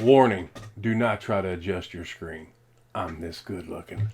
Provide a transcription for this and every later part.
Warning, do not try to adjust your screen. I'm this good looking.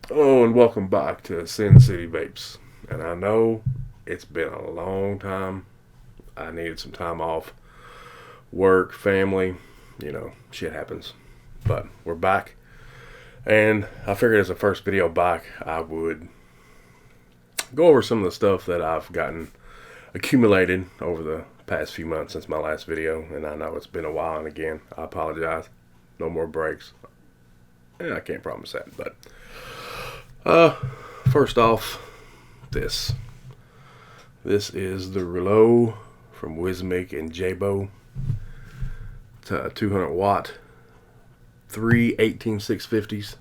Hello and welcome back to Sin City Vapes. And I know it's been a long time. I needed some time off. Work, family, shit happens. But we're back. And I figured as a first video back, I would go over some of the stuff that I've gotten accumulated over the past few months since my last video. And I know it's been a while, and again, I apologize. No more breaks. And I can't promise that, but first off, this is the Rouleau from Wismic and Jabo. It's a 200 watt, 3 18650s.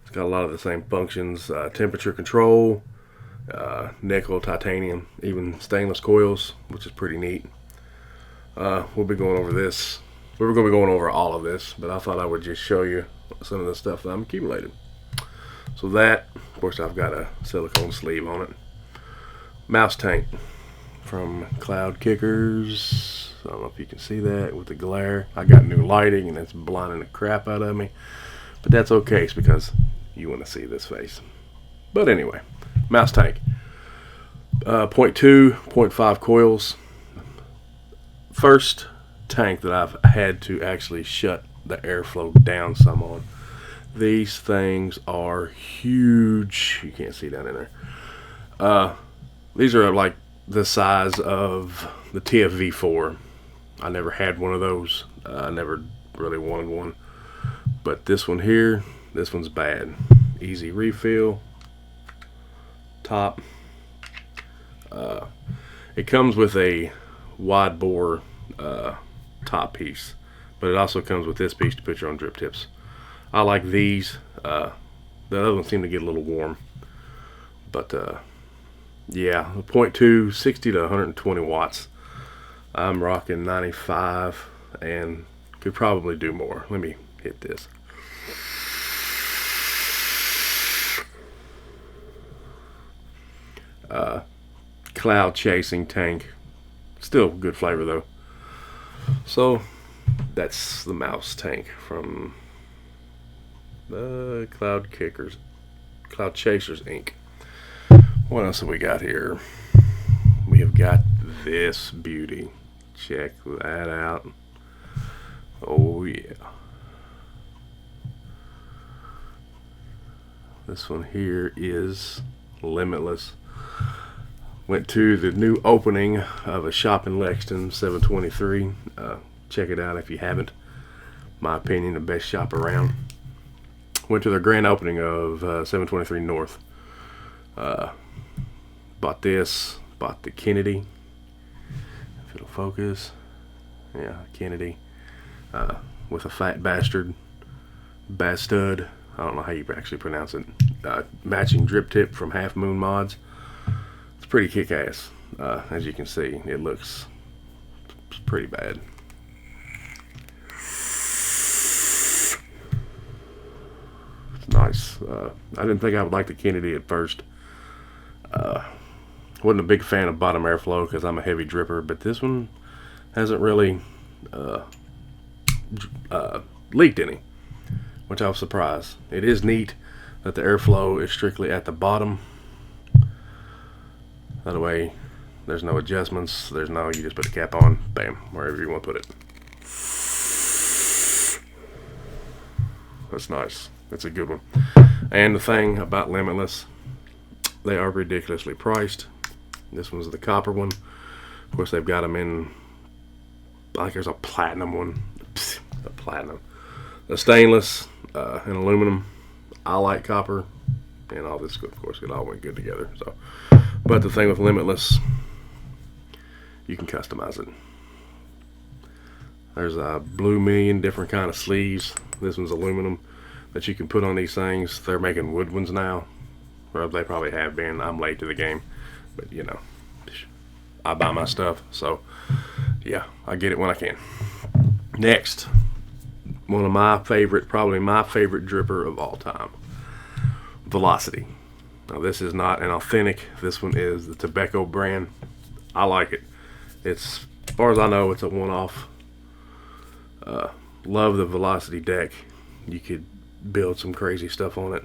It's got a lot of the same functions, temperature control, nickel, titanium, even stainless coils, which is pretty neat. We'll be going over this. We were going to be going over all of this, but I thought I would just show you some of the stuff that I'm accumulating. So that, of course, I've got a silicone sleeve on it. Mouse tank from Cloud Kickers. I don't know if you can see that with the glare. I got new lighting and it's blinding the crap out of me. But that's okay, it's because you want to see this face. But anyway, mouse tank. 0.2, 0.5 coils. First tank that I've had to actually shut the airflow down some on. These things are huge. You can't see down in there. These are like the size of the TFV4. I never had one of those. I never really wanted one. But this one here, this one's bad. Easy refill. Top. It comes with a wide bore top piece. But it also comes with this piece to put your own drip tips. I like these. The other ones seem to get a little warm. But, yeah, the 0.2, 60 to 120 watts. I'm rocking 95 and could probably do more. Let me hit this. Cloud chasing tank. Still good flavor, though. So, that's the mouse tank from Cloud Chasers Inc. What else have we got here? We have got this beauty. Check that out. Oh yeah. This one here is Limitless. Went to the new opening of a shop in Lexington, 723. Check it out if you haven't. My opinion, the best shop around. Went to their grand opening of 723 North. Bought this. Bought the Kennedy. If it'll focus. Yeah, Kennedy. With a fat bastard. Bastard. I don't know how you actually pronounce it. Matching drip tip from Half Moon Mods. It's pretty kick-ass. As you can see, it looks pretty bad. Nice. I didn't think I would like the Kennedy at first. Wasn't a big fan of bottom airflow because I'm a heavy dripper, but this one hasn't really leaked any, which I was surprised. It is neat that the airflow is strictly at the bottom. That way, there's no adjustments. You just put the cap on, bam, wherever you want to put it. That's nice. That's a good one. And the thing about Limitless, they are ridiculously priced. This one's the copper one. Of course, they've got them in, like there's a platinum one. A platinum. The stainless and aluminum. I like copper. And all this, of course, it all went good together. So, but the thing with Limitless, you can customize it. There's a blue million different kind of sleeves. This one's aluminum that you can put on these things. They're making wood ones now. Or they probably have been. I'm late to the game. But, I buy my stuff. So, yeah, I get it when I can. Next, one of my favorite, probably my favorite dripper of all time, Velocity. Now this is not an authentic. This one is the Tobacco brand. I like it. It's, as far as I know, it's a one-off. Love the Velocity deck. You could build some crazy stuff on it.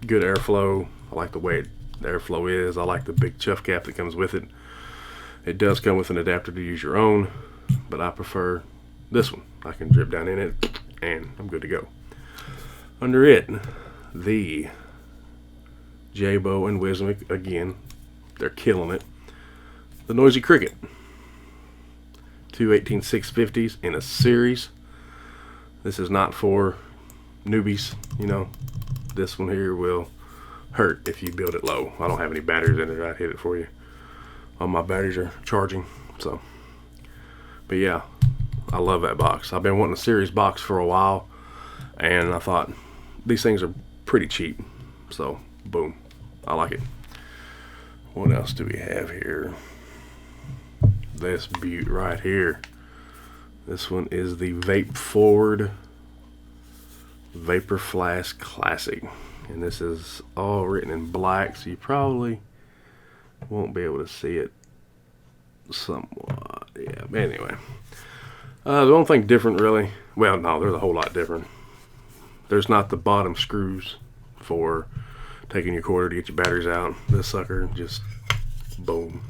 Good airflow. I like the way the airflow is. I like the big chuff cap that comes with it. It does come with an adapter to use your own, but I prefer this one. I can drip down in it and I'm good to go. Under it, the Jaybo and Wismic, again, they're killing it. The Noisy Cricket. Two 18650s in a series. This is not for newbies, you know. This one here will hurt if you build it low. I don't have any batteries in it. I'd hit it for you. All my batteries are charging, so. But yeah, I love that box. I've been wanting a series box for a while, and I thought these things are pretty cheap, so boom, I like it. What else do we have here? This beaut right here. This one is the Vape Forward Vapor Flask Classic, and this is all written in black, so you probably won't be able to see it somewhat. Yeah, but anyway, the only thing different really, well, no, there's a whole lot different. There's not the bottom screws for taking your quarter to get your batteries out. This sucker just boom.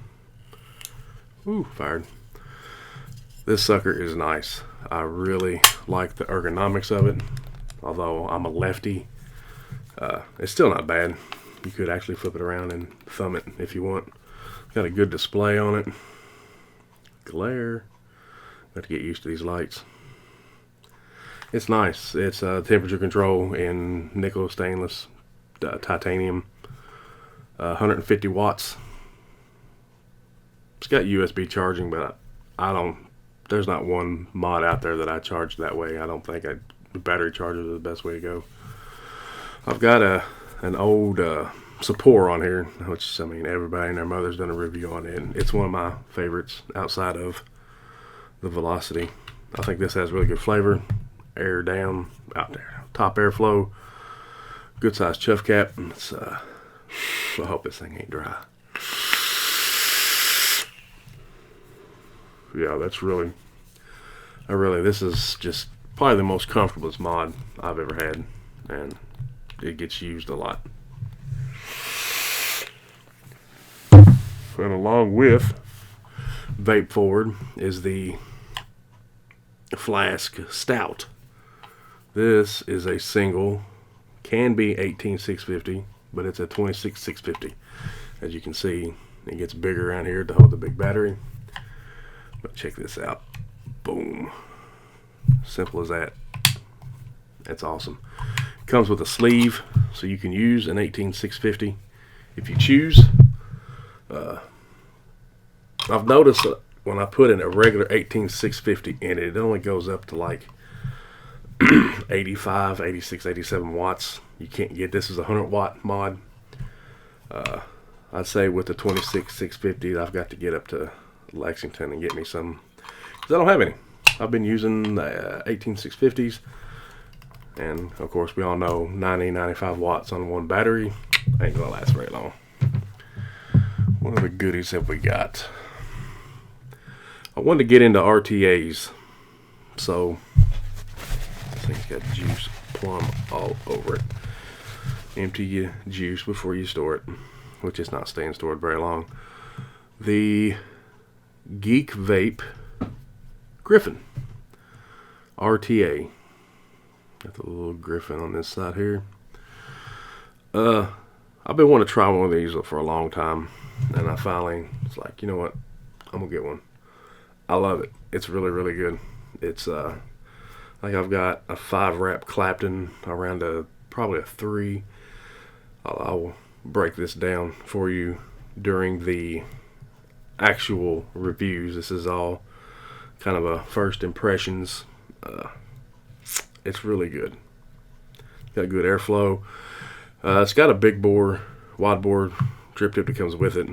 Ooh, fired. This sucker is nice. I really like the ergonomics of it. Although I'm a lefty, it's still not bad. You could actually flip it around and thumb it if you want. Got a good display on it. Glare. Got to get used to these lights. It's nice. It's temperature control in nickel stainless titanium. 150 watts. It's got USB charging, but I don't. There's not one mod out there that I charge that way. I don't think the battery chargers are the best way to go. I've got an old Sapor on here, which, I mean, everybody and their mother's done a review on it. It's one of my favorites outside of the Velocity. I think this has really good flavor. Air down, out there, top airflow, good size chuff cap. It's, I hope this thing ain't dry. Yeah, that's really, this is just probably the most comfortablest mod I've ever had, and it gets used a lot. And along with Vape Forward is the Flask Stout. This is a single, can be 18650, but it's a 26650. As you can see, it gets bigger around here to hold the big battery. But check this out. Boom. Simple as that. That's awesome. Comes with a sleeve, so you can use an 18650 if you choose. I've noticed that when I put in a regular 18650 in it, it only goes up to like 85, 86, 87 watts. You can't get, this is a 100 watt mod. I'd say with the 26650, I've got to get up to Lexington and get me some, because I don't have any. I've been using the 18650s, and of course we all know 90, 95 watts on one battery ain't gonna last very long. What other goodies have we got? I wanted to get into RTAs, so I think it's got juice plum all over it. Empty your juice before you store it, which is not staying stored very long. The Geek Vape Griffin RTA. Got the little Griffin on this side here. I've been wanting to try one of these for a long time, and I finally, it's like, you know what, I'm gonna get one. I love it. It's really, really good. It's like I've got a 5 wrap Clapton around probably a 3. I'll break this down for you during the actual reviews. This is all kind of a first impressions. It's really good. Got good airflow. It's got a big bore, wide bore drip tip that comes with it,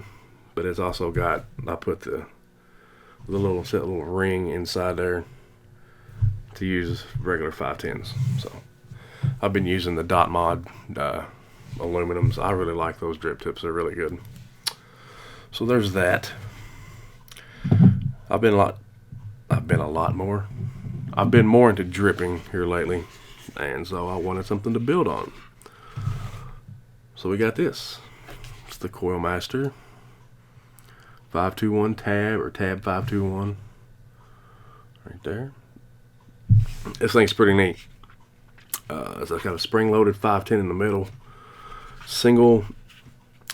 but it's also got, I put the little ring inside there. to use regular 510s. So I've been using the Dot Mod aluminums. I really like those drip tips. They're really good. So there's that. I've been more into dripping here lately, and so I wanted something to build on. So we got this. It's the Coil Master 521 tab, or tab 521 right there. This thing's pretty neat. It's got a spring-loaded 510 in the middle, single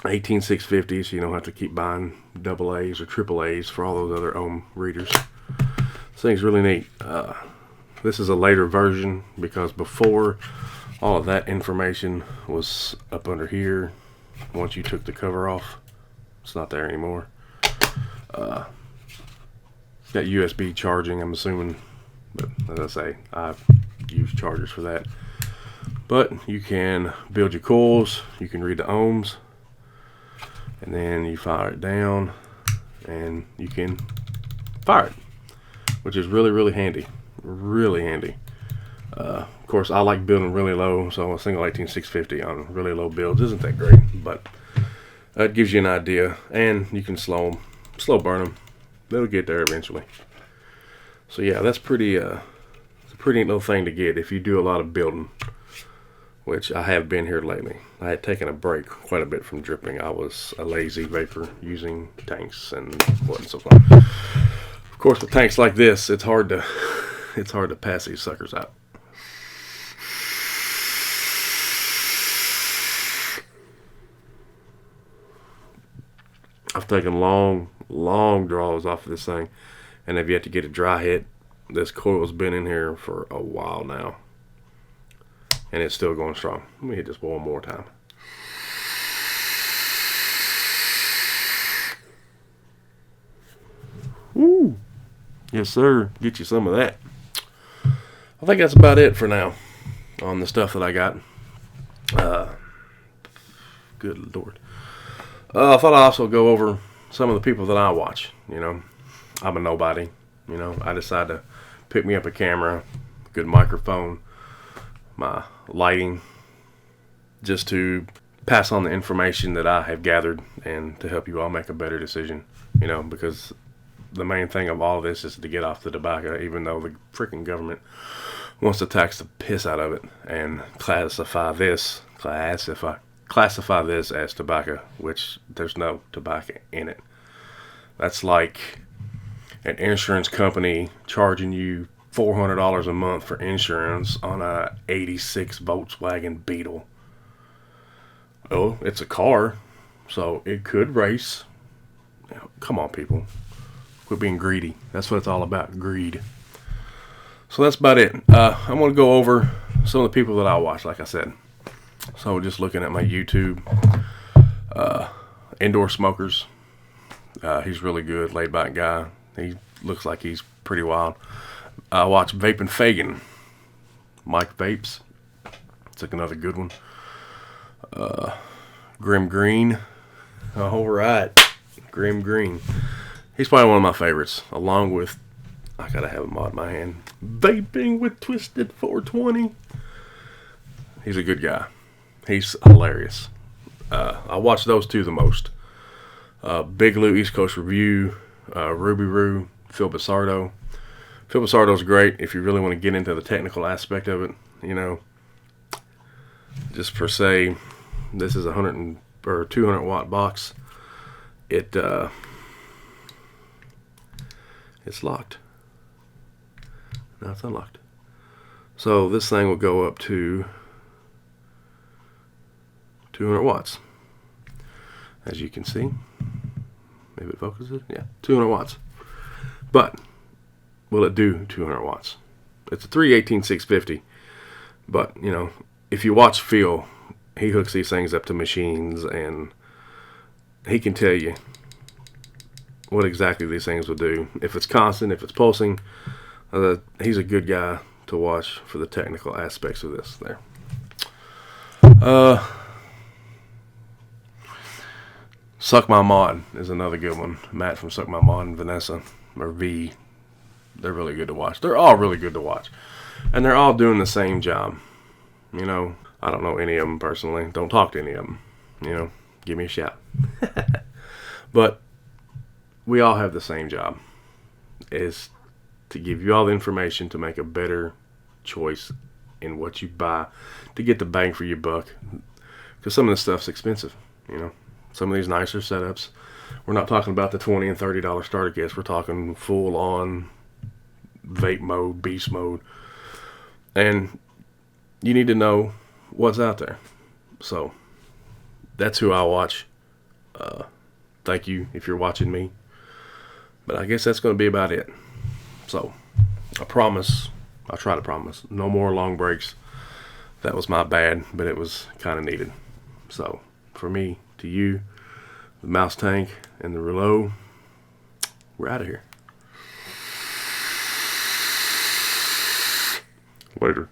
18650, so you don't have to keep buying double A's or triple A's for all those other ohm readers. This thing's really neat. This is a later version, because before, all of that information was up under here. Once you took the cover off, it's not there anymore. Got USB charging, I'm assuming, but as I say, I've used chargers for that. But you can build your coils, you can read the ohms, and then you fire it down and you can fire it, which is really, really handy. Really handy. Of course, I like building really low, so a single 18650 on really low builds isn't that great, but that gives you an idea. And you can slow burn them. They'll get there eventually. So yeah, that's pretty it's a pretty neat little thing to get if you do a lot of building, which I have been here lately. I had taken a break quite a bit from dripping. I was a lazy vapor using tanks and what and so on. Of course, with tanks like this, it's hard to pass these suckers out. I've taken long draws off of this thing, and I've yet to get a dry hit. This coil's been in here for a while now, and it's still going strong. Let me hit this one more time. Woo! Yes, sir. Get you some of that. I think that's about it for now on the stuff that I got. Good Lord. I thought I'd also go over some of the people that I watch. You know, I'm a nobody. You know, I decided to pick me up a camera, good microphone, my lighting, just to pass on the information that I have gathered and to help you all make a better decision. You know, because the main thing of all of this is to get off the tobacco, even though the freaking government wants to tax the piss out of it and classify this as tobacco, which there's no tobacco in it. That's like an insurance company charging you $400 a month for insurance on a '86 Volkswagen Beetle. Oh, it's a car, so it could race. Now, come on, people. Quit being greedy. That's what it's all about, greed. So that's about it. I'm going to go over some of the people that I watch, like I said. So just looking at my YouTube, Indoor Smokers. He's really good, laid back guy. He looks like he's pretty wild. I watch Vaping Fagan. Mike Vapes. It's like another good one. Grim Green. All right. Grim Green. He's probably one of my favorites, along with, I gotta have a mod in my hand, Vaping with Twisted 420. He's a good guy. He's hilarious. I watch those two the most. Big Lou East Coast Review, Ruby Roo, Phil Basardo. Phil Basardo's great if you really want to get into the technical aspect of it. You know, just per se, this is a 200 watt box. It's locked. No, it's unlocked. So this thing will go up to 200 watts. As you can see. Maybe it focuses. Yeah, 200 watts. But will it do 200 watts? It's a 318-650. But, you know, if you watch Phil, he hooks these things up to machines, and he can tell you what exactly these things will do. If it's constant, if it's pulsing, he's a good guy to watch for the technical aspects of this there. Suck My Mod is another good one. Matt from Suck My Mod and Vanessa, or V, They're really good to watch. They're all really good to watch. And they're all doing the same job. You know, I don't know any of them personally. Don't talk to any of them. You know, give me a shout. But we all have the same job. Is to give you all the information to make a better choice in what you buy to get the bang for your buck. Because some of this stuff's expensive, you know. Some of these nicer setups. We're not talking about the $20 and $30 starter kits. We're talking full on vape mode, beast mode. And you need to know what's out there. So that's who I watch. Thank you if you're watching me. But I guess that's going to be about it. So I try to promise, no more long breaks. That was my bad, but it was kind of needed. So for me, to you, the Mouse Tank and the Rouleau, we're out of here. Later.